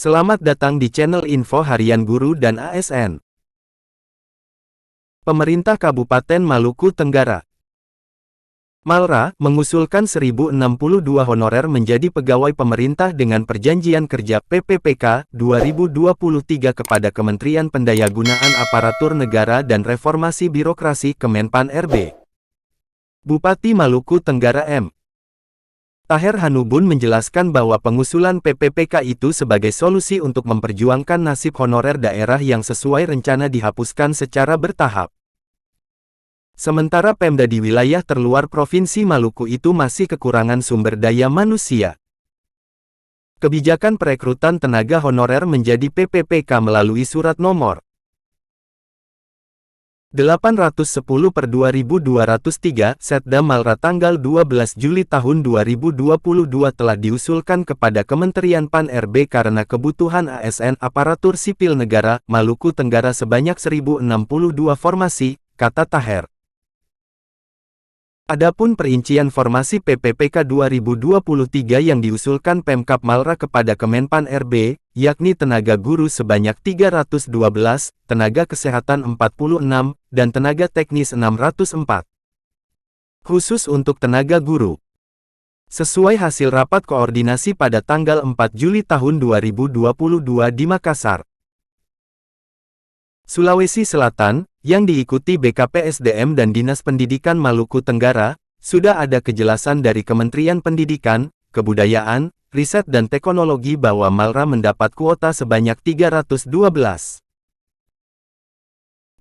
Selamat datang di channel Info Harian Guru dan ASN. Pemerintah Kabupaten Maluku Tenggara Malra mengusulkan 1062 honorer menjadi pegawai pemerintah dengan perjanjian kerja PPPK 2023 kepada Kementerian Pendayagunaan Aparatur Negara dan Reformasi Birokrasi Kemenpan RB. Bupati Maluku Tenggara M. Taher Hanubun menjelaskan bahwa pengusulan PPPK itu sebagai solusi untuk memperjuangkan nasib honorer daerah yang sesuai rencana dihapuskan secara bertahap. Sementara Pemda di wilayah terluar Provinsi Maluku itu masih kekurangan sumber daya manusia. Kebijakan perekrutan tenaga honorer menjadi PPPK melalui surat nomor 810/2203 Setda Malra tanggal 12 Juli tahun 2022 telah diusulkan kepada Kementerian Pan RB karena kebutuhan ASN Aparatur Sipil Negara Maluku Tenggara sebanyak 1062 formasi, kata Taher. Adapun perincian formasi PPPK 2023 yang diusulkan Pemkab Malra kepada Kemenpan RB, yakni tenaga guru sebanyak 312, tenaga kesehatan 46, dan tenaga teknis 604. Khusus untuk tenaga guru. Sesuai hasil rapat koordinasi pada tanggal 4 Juli tahun 2022 di Makassar, Sulawesi Selatan, yang diikuti BKPSDM dan Dinas Pendidikan Maluku Tenggara, sudah ada kejelasan dari Kementerian Pendidikan, Kebudayaan, Riset dan Teknologi bahwa Malra mendapat kuota sebanyak 312.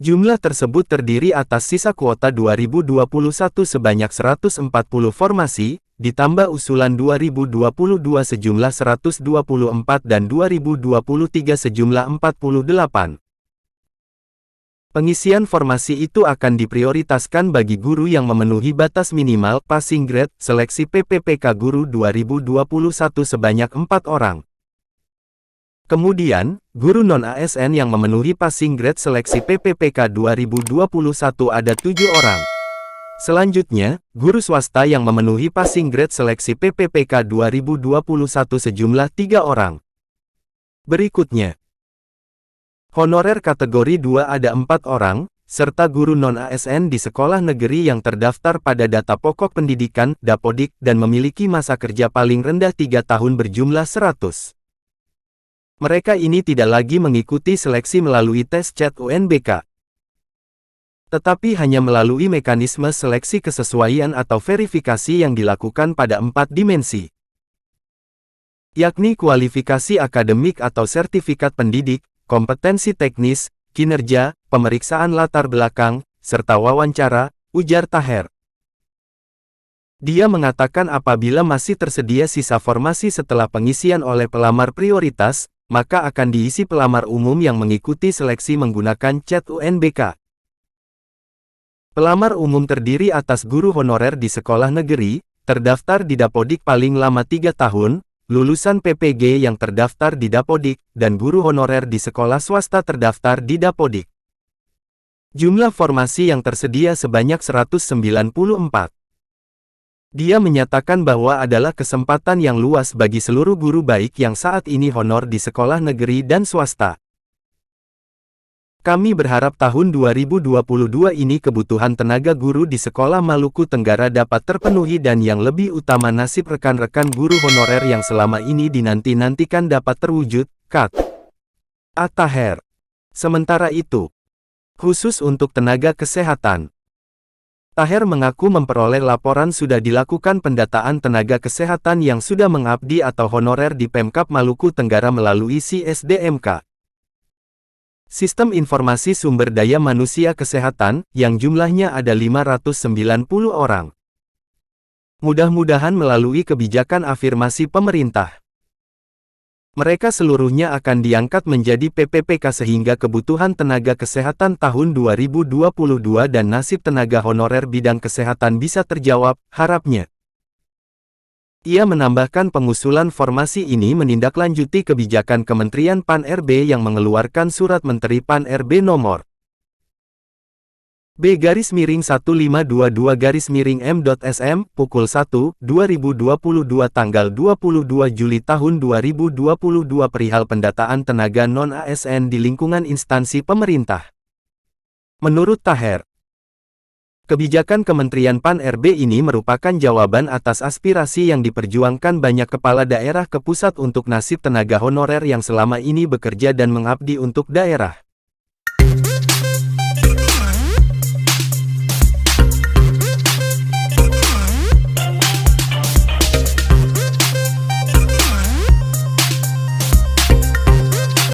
Jumlah tersebut terdiri atas sisa kuota 2021 sebanyak 140 formasi, ditambah usulan 2022 sejumlah 124 dan 2023 sejumlah 48. Pengisian formasi itu akan diprioritaskan bagi guru yang memenuhi batas minimal passing grade seleksi PPPK Guru 2021 sebanyak 4 orang. Kemudian, guru non-ASN yang memenuhi passing grade seleksi PPPK 2021 ada 7 orang. Selanjutnya, guru swasta yang memenuhi passing grade seleksi PPPK 2021 sejumlah 3 orang. Berikutnya, honorer kategori 2 ada 4 orang, serta guru non-ASN di sekolah negeri yang terdaftar pada data pokok pendidikan, Dapodik, dan memiliki masa kerja paling rendah 3 tahun berjumlah 100. Mereka ini tidak lagi mengikuti seleksi melalui tes CET UNBK, tetapi hanya melalui mekanisme seleksi kesesuaian atau verifikasi yang dilakukan pada 4 dimensi, yakni kualifikasi akademik atau sertifikat pendidik, kompetensi teknis, kinerja, pemeriksaan latar belakang, serta wawancara, ujar Taher. Dia mengatakan apabila masih tersedia sisa formasi setelah pengisian oleh pelamar prioritas, maka akan diisi pelamar umum yang mengikuti seleksi menggunakan CET UNBK. Pelamar umum terdiri atas guru honorer di sekolah negeri, terdaftar di Dapodik paling lama 3 tahun, lulusan PPG yang terdaftar di Dapodik, dan guru honorer di sekolah swasta terdaftar di Dapodik. Jumlah formasi yang tersedia sebanyak 194. Dia menyatakan bahwa adalah kesempatan yang luas bagi seluruh guru baik yang saat ini honor di sekolah negeri dan swasta. Kami berharap tahun 2022 ini kebutuhan tenaga guru di sekolah Maluku Tenggara dapat terpenuhi dan yang lebih utama nasib rekan-rekan guru honorer yang selama ini dinanti-nantikan dapat terwujud, kata Taher. Sementara itu, khusus untuk tenaga kesehatan, Taher mengaku memperoleh laporan sudah dilakukan pendataan tenaga kesehatan yang sudah mengabdi atau honorer di Pemkab Maluku Tenggara melalui SISDMK. Sistem Informasi Sumber Daya Manusia Kesehatan, yang jumlahnya ada 590 orang. Mudah-mudahan melalui kebijakan afirmasi pemerintah, mereka seluruhnya akan diangkat menjadi PPPK sehingga kebutuhan tenaga kesehatan tahun 2022 dan nasib tenaga honorer bidang kesehatan bisa terjawab, harapnya. Ia menambahkan pengusulan formasi ini menindaklanjuti kebijakan Kementerian Pan RB yang mengeluarkan Surat Menteri Pan RB nomor B-1522-M.SM, pukul 1, 2022 tanggal 22 Juli tahun 2022 perihal pendataan tenaga non-ASN di lingkungan instansi pemerintah. Menurut Taher, kebijakan Kementerian Pan-RB ini merupakan jawaban atas aspirasi yang diperjuangkan banyak kepala daerah ke pusat untuk nasib tenaga honorer yang selama ini bekerja dan mengabdi untuk daerah.